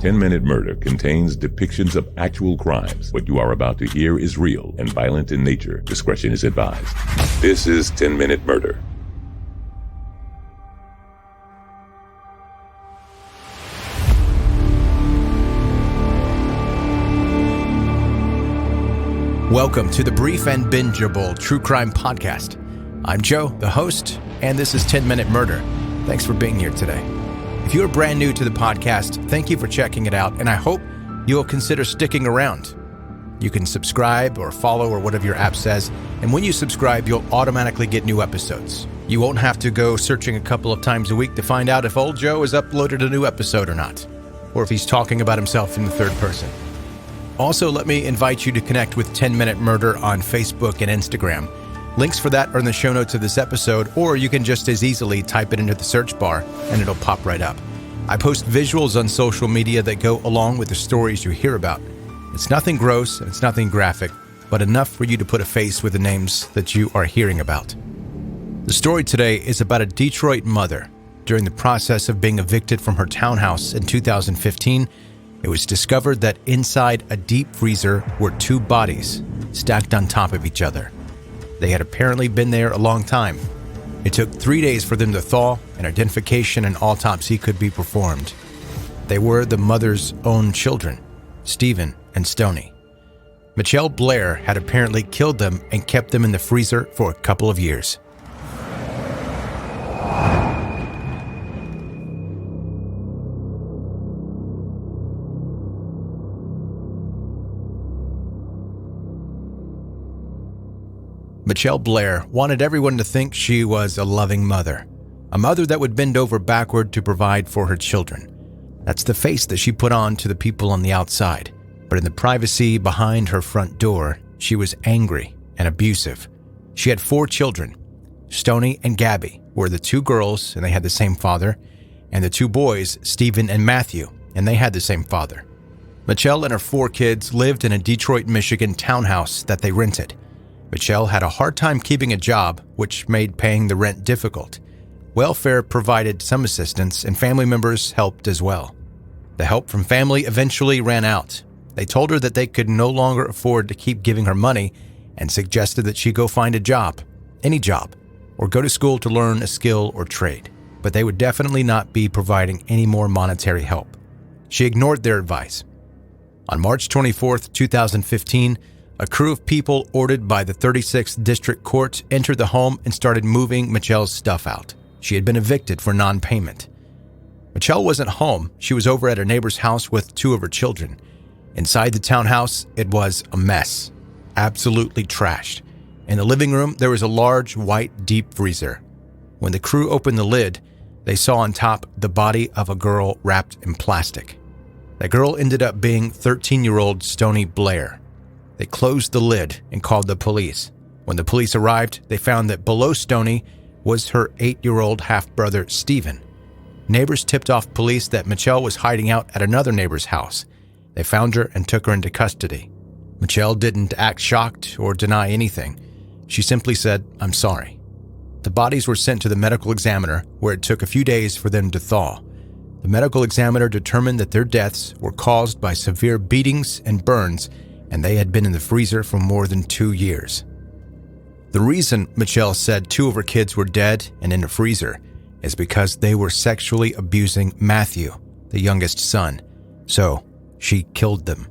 10-Minute Murder contains depictions of actual crimes. What you are about to hear is real and violent in nature. Discretion is advised. This is 10-Minute Murder. Welcome to the Brief and Bingeable True Crime Podcast. I'm Joe, the host, and this is 10-Minute Murder. Thanks for being here today. If you're brand new to the podcast, thank you for checking it out, and I hope you'll consider sticking around. You can subscribe or follow or whatever your app says, and when you subscribe, you'll automatically get new episodes. You won't have to go searching a couple of times a week to find out if old Joe has uploaded a new episode or not, or if he's talking about himself in the third person. Also, let me invite you to connect with 10-Minute Murder on Facebook and Instagram. Links for that are in the show notes of this episode, or you can just as easily type it into the search bar and it'll pop right up. I post visuals on social media that go along with the stories you hear about. It's nothing gross and it's nothing graphic, but enough for you to put a face with the names that you are hearing about. The story today is about a Detroit mother. During the process of being evicted from her townhouse in 2015, it was discovered that inside a deep freezer were two bodies stacked on top of each other. They had apparently been there a long time. It took 3 days for them to thaw, and identification and autopsy could be performed. They were the mother's own children, Stephen and Stoni. Mitchelle Blair had apparently killed them and kept them in the freezer for a couple of years. Mitchelle Blair wanted everyone to think she was a loving mother, a mother that would bend over backward to provide for her children. That's the face that she put on to the people on the outside. But in the privacy behind her front door, she was angry and abusive. She had 4 children. Stoni and Gabby were the 2 girls, and they had the same father, and the 2 boys, Stephen and Matthew, and they had the same father. Mitchelle and her 4 kids lived in a Detroit, Michigan townhouse that they rented. Mitchelle had a hard time keeping a job, which made paying the rent difficult. Welfare provided some assistance, and family members helped as well. The help from family eventually ran out. They told her that they could no longer afford to keep giving her money and suggested that she go find a job, any job, or go to school to learn a skill or trade. But they would definitely not be providing any more monetary help. She ignored their advice. On March 24th, 2015, a crew of people ordered by the 36th District Court entered the home and started moving Mitchelle's stuff out. She had been evicted for non-payment. Mitchelle wasn't home. She was over at her neighbor's house with 2 of her children. Inside the townhouse, it was a mess. Absolutely trashed. In the living room, there was a large, white, deep freezer. When the crew opened the lid, they saw on top the body of a girl wrapped in plastic. That girl ended up being 13-year-old Stoni Blair. They closed the lid and called the police. When the police arrived, they found that below Stoni was her 8-year-old half-brother, Stephen. Neighbors tipped off police that Mitchelle was hiding out at another neighbor's house. They found her and took her into custody. Mitchelle didn't act shocked or deny anything. She simply said, "I'm sorry." The bodies were sent to the medical examiner, where it took a few days for them to thaw. The medical examiner determined that their deaths were caused by severe beatings and burns, and they had been in the freezer for more than 2 years. The reason Mitchelle said 2 of her kids were dead and in the freezer is because they were sexually abusing Matthew, the youngest son, so she killed them.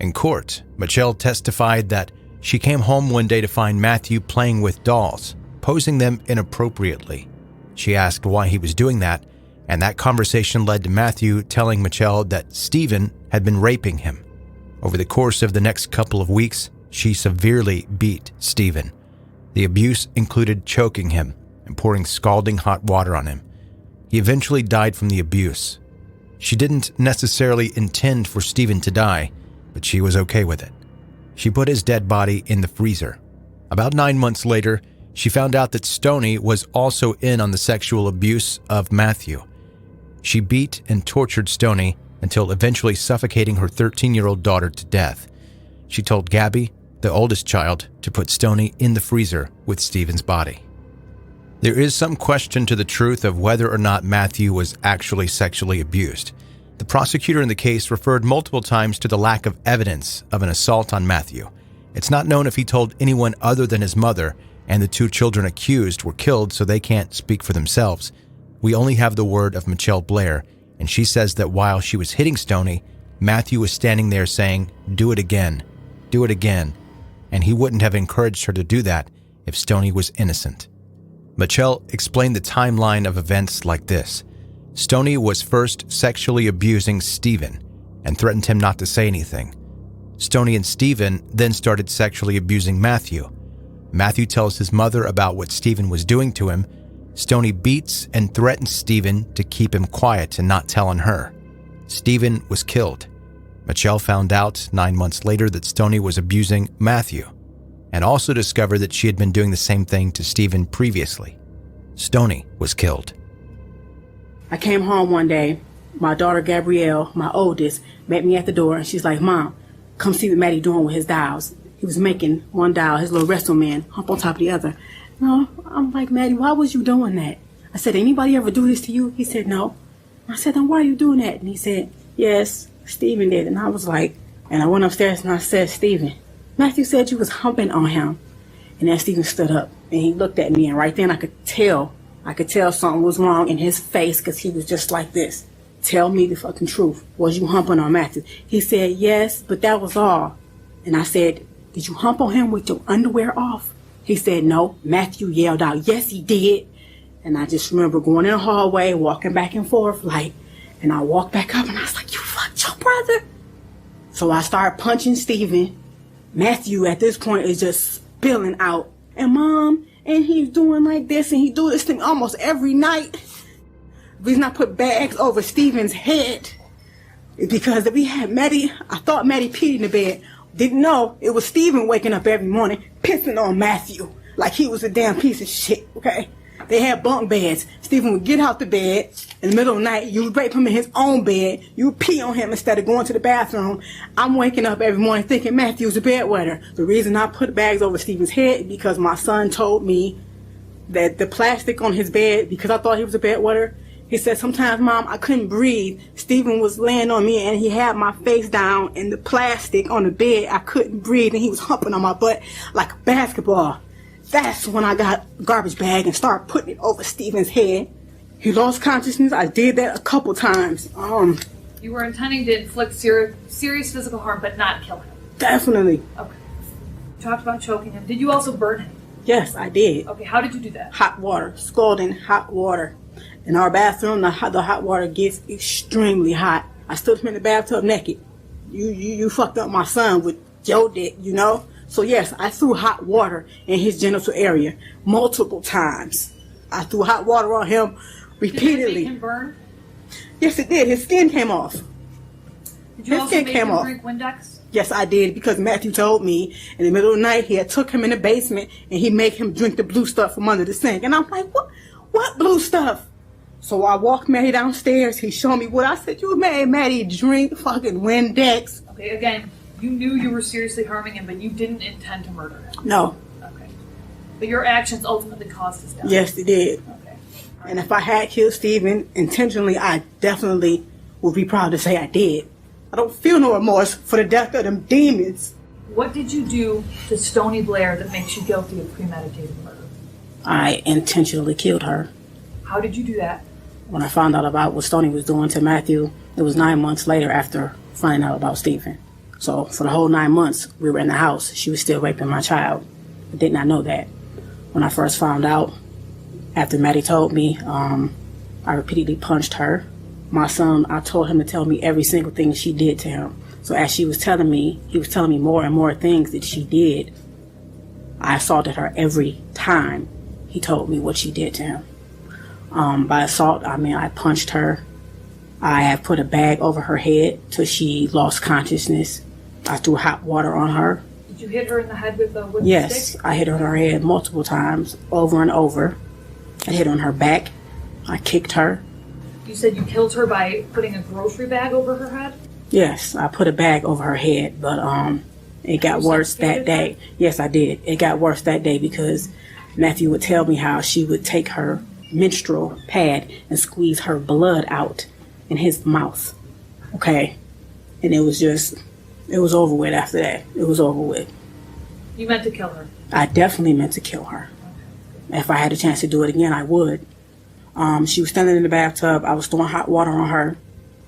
In court, Mitchelle testified that she came home one day to find Matthew playing with dolls, posing them inappropriately. She asked why he was doing that, and that conversation led to Matthew telling Mitchelle that Stephen had been raping him. Over the course of the next couple of weeks, she severely beat Stephen. The abuse included choking him and pouring scalding hot water on him. He eventually died from the abuse. She didn't necessarily intend for Stephen to die, but she was okay with it. She put his dead body in the freezer. About 9 months later, she found out that Stoni was also in on the sexual abuse of Matthew. She beat and tortured Stoni until eventually suffocating her 13-year-old daughter to death. She told Gabby, the oldest child, to put Stoni in the freezer with Stephen's body. There is some question to the truth of whether or not Matthew was actually sexually abused. The prosecutor in the case referred multiple times to the lack of evidence of an assault on Matthew. It's not known if he told anyone other than his mother, and the 2 children accused were killed, so they can't speak for themselves. We only have the word of Mitchelle Blair, and she says that while she was hitting Stoni, Matthew was standing there saying, "Do it again, do it again," and he wouldn't have encouraged her to do that if Stoni was innocent. Mitchelle explained the timeline of events like this. Stoni was first sexually abusing Stephen and threatened him not to say anything. Stoni and Stephen then started sexually abusing Matthew. Matthew tells his mother about what Stephen was doing to him. Stoni beats and threatens Stephen to keep him quiet and not tell on her. Stephen was killed. Mitchelle found out 9 months later that Stoni was abusing Matthew, and also discovered that she had been doing the same thing to Stephen previously. Stoni was killed. I came home one day. My daughter Gabrielle, my oldest, met me at the door, and she's like, "Mom, come see what Maddie doing with his dials." He was making one dial, his little wrestle man, hump on top of the other. No, I'm like, "Maddie, why was you doing that?" I said, "Anybody ever do this to you?" He said, "No." I said, "Then why are you doing that?" And he said, "Yes, Stephen did." And I was like, and I went upstairs and I said, "Stephen, Matthew said you was humping on him." And then Stephen stood up and he looked at me, and right then I could tell something was wrong in his face, because he was just like this. "Tell me the fucking truth. Was you humping on Matthew?" He said, "Yes, but that was all." And I said, "Did you hump on him with your underwear off?" He said, "No." Matthew yelled out, "Yes, he did." And I just remember going in the hallway, walking back and forth, and I walked back up and I was like, "You fucked your brother." So I started punching Stephen. Matthew at this point is just spilling out. And Mom, and he's doing like this, and he do this thing almost every night. The reason I put bags over Stephen's head is because we had Maddie, I thought Maddie peed in the bed. Didn't know it was Stephen waking up every morning pissing on Matthew like he was a damn piece of shit, okay? They had bunk beds. Stephen would get out the bed in the middle of the night. You would rape him in his own bed. You would pee on him instead of going to the bathroom. I'm waking up every morning thinking Matthew's a bedwetter. The reason I put bags over Stephen's head is because my son told me that the plastic on his bed, because I thought he was a bedwetter, he said, "Sometimes, Mom, I couldn't breathe. Stephen was laying on me and he had my face down and the plastic on the bed. I couldn't breathe and he was humping on my butt like a basketball." That's when I got a garbage bag and started putting it over Stephen's head. He lost consciousness. I did that a couple times. You were intending to inflict serious physical harm, but not kill him? Definitely. Okay. You talked about choking him. Did you also burn him? Yes, I did. Okay, how did you do that? Hot water. Scalding hot water. In our bathroom, the hot water gets extremely hot. I stood him in the bathtub naked. You fucked up my son with your dick, you know? So yes, I threw hot water in his genital area multiple times. I threw hot water on him repeatedly. Did it make him burn? Yes, it did. His skin came off. Did you also make him drink Windex? Yes, I did, because Matthew told me in the middle of the night he had took him in the basement and he made him drink the blue stuff from under the sink. And I'm like, what blue stuff? So I walked Maddie downstairs. He showed me what I said. "You made Maddie drink fucking Windex." Okay, again, you knew you were seriously harming him, but you didn't intend to murder him. No. Okay. But your actions ultimately caused his death. Yes, they did. Okay. And if I had killed Stephen intentionally, I definitely would be proud to say I did. I don't feel no remorse for the death of them demons. What did you do to Stoni Blair that makes you guilty of premeditated murder? I intentionally killed her. How did you do that? When I found out about what Stoni was doing to Matthew, it was 9 months later after finding out about Stephen. So for the whole 9 months we were in the house, she was still raping my child. I did not know that. When I first found out, after Maddie told me, I repeatedly punched her. My son, I told him to tell me every single thing she did to him. So as she was telling me, he was telling me more and more things that she did. I assaulted her every time he told me what she did to him. By assault, I mean I punched her. I have put a bag over her head till she lost consciousness. I threw hot water on her. Did you hit her in the head with a wooden stick? Yes, I hit her on her head multiple times, over and over. I hit her on her back. I kicked her. You said you killed her by putting a grocery bag over her head? Yes, I put a bag over her head, but it got worse that day. Yes, I did. It got worse that day because Matthew would tell me how she would take her menstrual pad and squeeze her blood out in his mouth. Okay. And it was over with after that. It was over with. You meant to kill her? I definitely meant to kill her. If I had a chance to do it again, I would. She was standing in the bathtub. I was throwing hot water on her.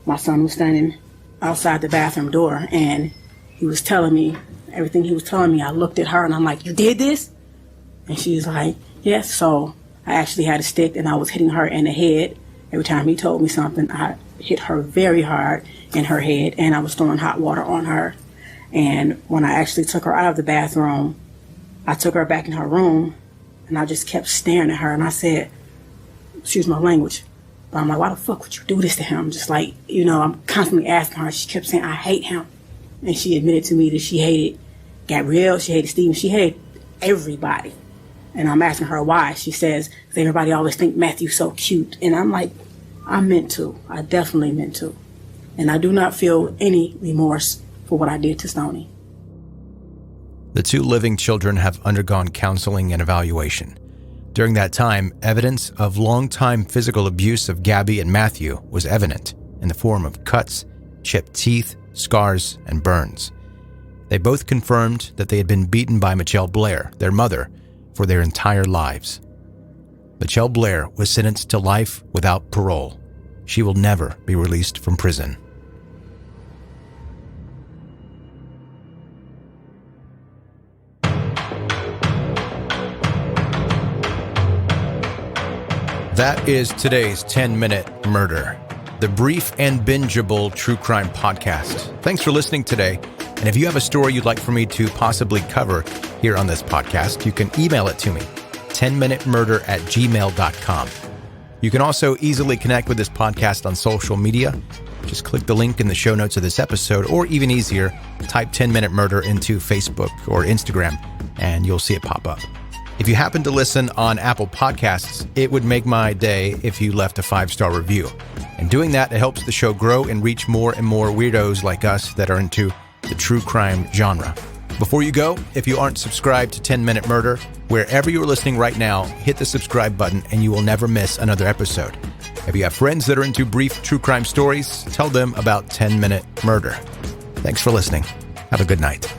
My son was standing outside the bathroom door, and he was telling me everything he was telling me. I looked at her, and I'm like, "You did this?" And she's like, "Yes." So I actually had a stick, and I was hitting her in the head. Every time he told me something, I hit her very hard in her head, and I was throwing hot water on her. And when I actually took her out of the bathroom, I took her back in her room, and I just kept staring at her, and I said, excuse my language, but I'm like, why the fuck would you do this to him? Just like, I'm constantly asking her. She kept saying, I hate him. And she admitted to me that she hated Gabrielle, she hated Steven, she hated everybody. And I'm asking her why. She says, everybody always think Matthew's so cute. And I'm like, I meant to. I definitely meant to. And I do not feel any remorse for what I did to Stoni. The two living children have undergone counseling and evaluation. During that time, evidence of long-time physical abuse of Gabby and Matthew was evident in the form of cuts, chipped teeth, scars, and burns. They both confirmed that they had been beaten by Mitchelle Blair, their mother, for their entire lives. Mitchelle Blair was sentenced to life without parole. She will never be released from prison. That is today's 10-Minute Murder, the brief and bingeable true crime podcast. Thanks for listening today. And if you have a story you'd like for me to possibly cover here on this podcast, you can email it to me, 10minutemurder@gmail.com. You can also easily connect with this podcast on social media. Just click the link in the show notes of this episode, or even easier, type 10-Minute Murder into Facebook or Instagram, and you'll see it pop up. If you happen to listen on Apple Podcasts, it would make my day if you left a 5-star review. And doing that, it helps the show grow and reach more and more weirdos like us that are into the true crime genre. Before you go, if you aren't subscribed to 10-Minute Murder, wherever you're listening right now, hit the subscribe button and you will never miss another episode. If you have friends that are into brief true crime stories, tell them about 10-Minute Murder. Thanks for listening. Have a good night.